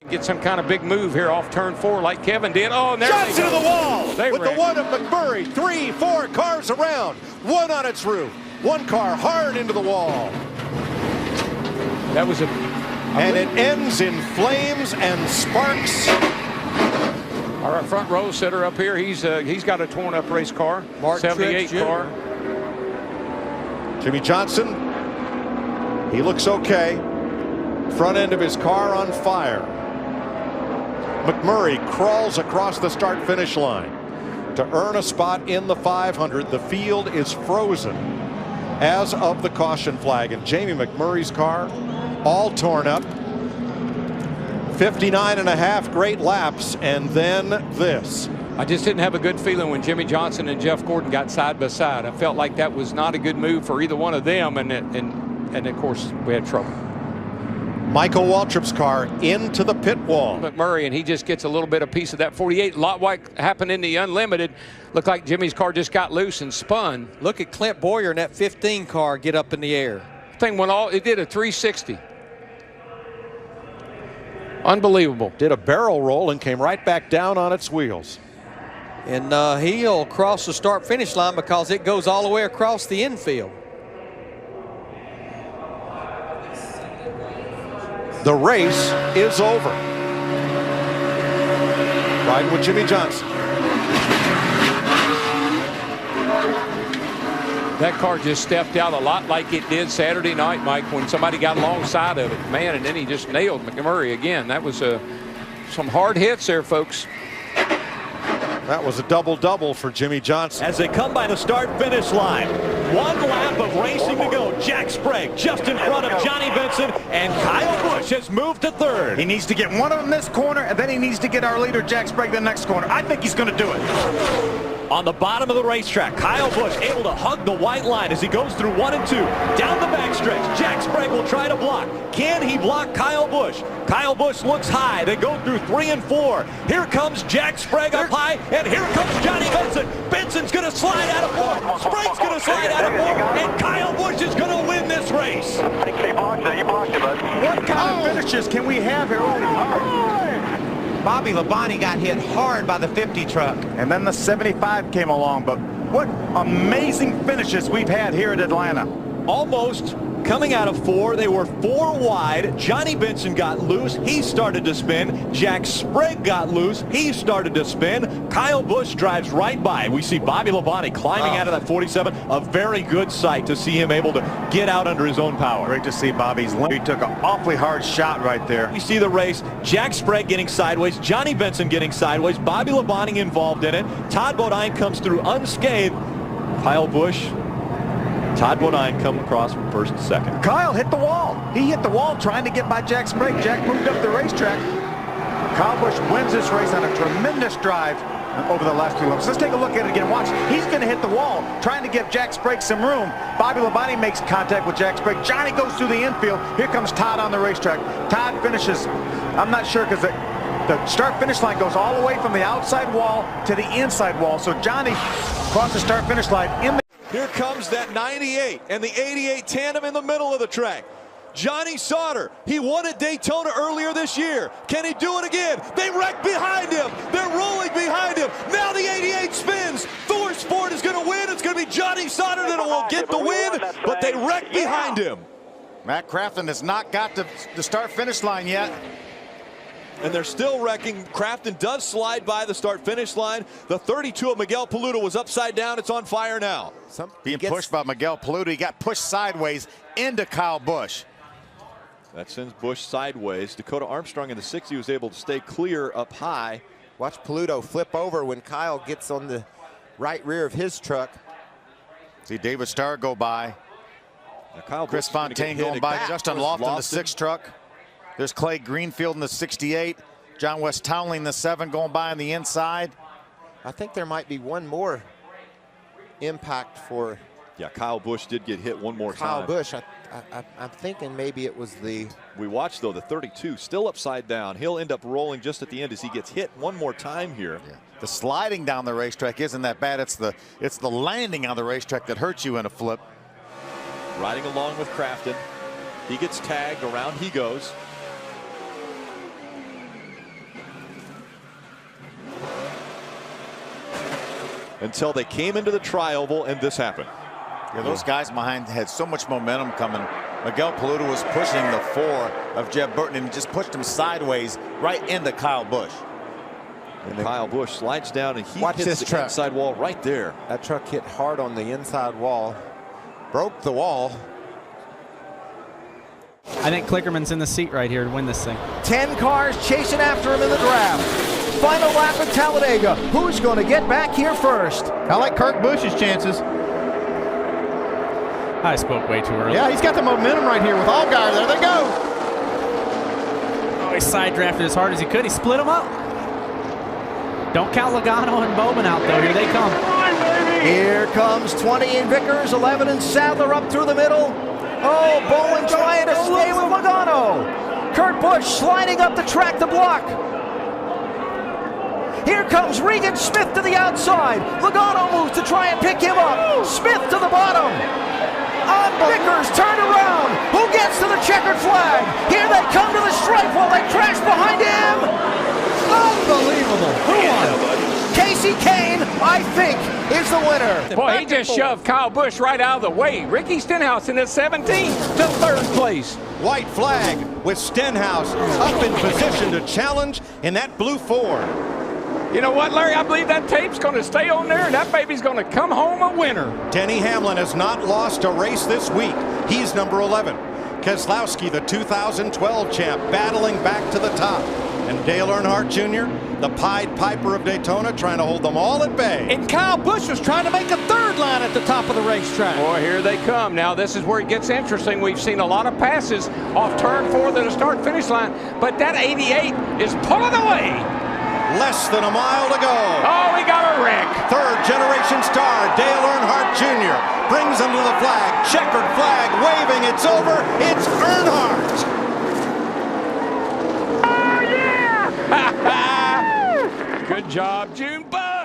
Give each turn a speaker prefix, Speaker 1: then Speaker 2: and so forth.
Speaker 1: Get some kind of big move here off turn 4 like Kevin did. Oh, and there
Speaker 2: Shots into the wall with the one of McMurray. 3, 4 cars around. One on its roof. One car hard into the wall.
Speaker 1: That was
Speaker 2: and it ends in flames and sparks.
Speaker 1: Our front row sitter up here, he's got a torn up race car.
Speaker 3: Mark
Speaker 1: 78 car.
Speaker 2: Jimmie Johnson, he looks okay. Front end of his car on fire. McMurray crawls across the start-finish line to earn a spot in the 500. The field is frozen as of the caution flag, and Jamie McMurray's car all torn up. 59.5 great laps, and then this.
Speaker 1: I just didn't have a good feeling when Jimmie Johnson and Jeff Gordon got side by side. I felt like that was not a good move for either one of them, and of course we had trouble.
Speaker 2: Michael Waltrip's car into the pit wall.
Speaker 1: McMurray, and he just gets a little bit of piece of that 48. A lot like happened in the Unlimited. Looked like Jimmy's car just got loose and spun.
Speaker 3: Look at Clint Boyer in that 15 car get up in the air.
Speaker 1: Thing went all, it did a 360. Unbelievable.
Speaker 2: Did a barrel roll and came right back down on its wheels.
Speaker 3: And he'll cross the start-finish line because it goes all the way across the infield.
Speaker 2: The race is over. Riding with Jimmie Johnson.
Speaker 1: That car just stepped out a lot like it did Saturday night, Mike, when somebody got alongside of it. Man, and then he just nailed McMurray again. That was some hard hits there, folks.
Speaker 2: That was a double-double for Jimmie Johnson.
Speaker 4: As they come by the start-finish line, one lap of racing to go. Jack Sprague just in front of Johnny Benson, and Kyle Busch has moved to third.
Speaker 5: He needs to get one of them this corner, and then he needs to get our leader Jack Sprague the next corner. I think he's going to do it.
Speaker 4: On the bottom of the racetrack, Kyle Busch able to hug the white line as he goes through 1 and 2. Down the backstretch, Jack Sprague will try to block. Can he block Kyle Busch? Kyle Busch looks high. They go through 3 and 4. Here comes Jack Sprague up high, and here comes Johnny Benson. Benson's going to slide out of 4. Sprague's going to slide out of 4, and Kyle Busch is going to win this race.
Speaker 5: What kind of finishes can we have here?
Speaker 6: Bobby Labonte got hit hard by the 50 truck.
Speaker 5: And then the 75 came along, but what amazing finishes we've had here at Atlanta.
Speaker 4: Almost coming out of 4. They were 4 wide. Johnny Benson got loose. He started to spin. Jack Sprague got loose. He started to spin. Kyle Busch drives right by. We see Bobby Labonte climbing out of that 47. A very good sight to see him able to get out under his own power.
Speaker 5: Great to see Bobby's limp. He took an awfully hard shot right there.
Speaker 4: We see the race. Jack Sprague getting sideways. Johnny Benson getting sideways. Bobby Labonte involved in it. Todd Bodine comes through unscathed. Kyle Busch. Todd Bodine come across from first and second.
Speaker 5: Kyle hit the wall. He hit the wall trying to get by Jack Sprague. Jack moved up the racetrack. Kyle Busch wins this race on a tremendous drive over the last 2 laps. Let's take a look at it again. Watch. He's going to hit the wall, trying to give Jack Sprague some room. Bobby Labonte makes contact with Jack Sprague. Johnny goes through the infield. Here comes Todd on the racetrack. Todd finishes, I'm not sure, because the start-finish line goes all the way from the outside wall to the inside wall. So Johnny crossed the start-finish line in the...
Speaker 4: Here comes that 98 and the 88 tandem in the middle of the track. Johnny Sauter, he won at Daytona earlier this year. Can he do it again? They wreck behind him. They're rolling behind him. Now the 88 spins. Thor Sport is going to win. It's going to be Johnny Sauter that will get the win, but they wreck behind him.
Speaker 5: Matt Crafton has not got to the start-finish line yet.
Speaker 4: And they're still wrecking. Crafton does slide by the start-finish line. The 32 of Miguel Paludo was upside down. It's on fire now.
Speaker 5: Being pushed by Miguel Paludo. He got pushed sideways into Kyle Busch.
Speaker 4: That sends Busch sideways. Dakota Armstrong in the 60 was able to stay clear up high.
Speaker 6: Watch Paludo flip over when Kyle gets on the right rear of his truck.
Speaker 5: See David Starr go by.
Speaker 4: Now
Speaker 5: Chris Fontaine going by. Justin Lofton, the 6 truck. There's Clay Greenfield in the 68. John West Townley in the 7 going by on the inside.
Speaker 6: I think there might be one more impact for...
Speaker 4: Yeah, Kyle Busch did get hit one more
Speaker 6: Kyle
Speaker 4: time.
Speaker 6: Busch. I'm thinking maybe it was the...
Speaker 4: We watched, though, the 32 still upside down. He'll end up rolling just at the end as he gets hit one more time here.
Speaker 5: Yeah. The sliding down the racetrack isn't that bad. It's the landing on the racetrack that hurts you in a flip.
Speaker 4: Riding along with Crafton. He gets tagged. Around he goes.
Speaker 7: until they came into the tri-oval and this happened.
Speaker 5: Yeah, those guys behind had so much momentum coming. Miguel Paluda was pushing the 4 of Jeb Burton and just pushed him sideways right into Kyle Busch.
Speaker 7: And Kyle Busch slides down and he
Speaker 6: Watch
Speaker 7: hits
Speaker 6: this
Speaker 7: the
Speaker 6: truck.
Speaker 7: inside wall right there.
Speaker 6: That truck hit hard on the inside wall, broke the wall.
Speaker 8: I think Klickerman's in the seat right here to win this thing.
Speaker 9: 10 cars chasing after him in the draft. Final lap at Talladega. Who's going to get back here first?
Speaker 10: I like Kurt Busch's chances.
Speaker 8: I spoke way too early.
Speaker 10: Yeah, he's got the momentum right here with Allgaier. There they go.
Speaker 8: Oh, he side drafted as hard as he could. He split them up. Don't count Logano and Bowman out, though. Here they come.
Speaker 9: Here comes 20 in Vickers, 11 in Sadler up through the middle. Oh, Bowman trying to stay with Logano. Kurt Busch sliding up the track to block. Here comes Regan Smith to the outside. Logano moves to try and pick him up. Smith to the bottom. Vickers turned around. Who gets to the checkered flag? Here they come to the stripe while they crash behind him. Unbelievable. Who won? Casey Kane, I think, is the winner.
Speaker 1: Boy, he just shoved Kyle Busch right out of the way. Ricky Stenhouse in his 17 to third place.
Speaker 2: White flag with Stenhouse up in position to challenge in that blue Ford.
Speaker 1: You know what, Larry? I believe that tape's going to stay on there, and that baby's going to come home a winner.
Speaker 2: Denny Hamlin has not lost a race this week. He's number 11. Keselowski, the 2012 champ, battling back to the top. And Dale Earnhardt Jr., the Pied Piper of Daytona, trying to hold them all at bay.
Speaker 3: And Kyle Busch was trying to make a third line at the top of the racetrack.
Speaker 1: Boy, here they come. Now, this is where it gets interesting. We've seen a lot of passes off turn 4 to the start-finish line, but that 88 is pulling away.
Speaker 2: Less than a mile to go.
Speaker 1: Oh, we got a wreck.
Speaker 2: Third generation star Dale Earnhardt Jr. brings him to the flag. Checkered flag waving. It's over. It's Earnhardt.
Speaker 1: Oh, yeah! Good job, Junebug.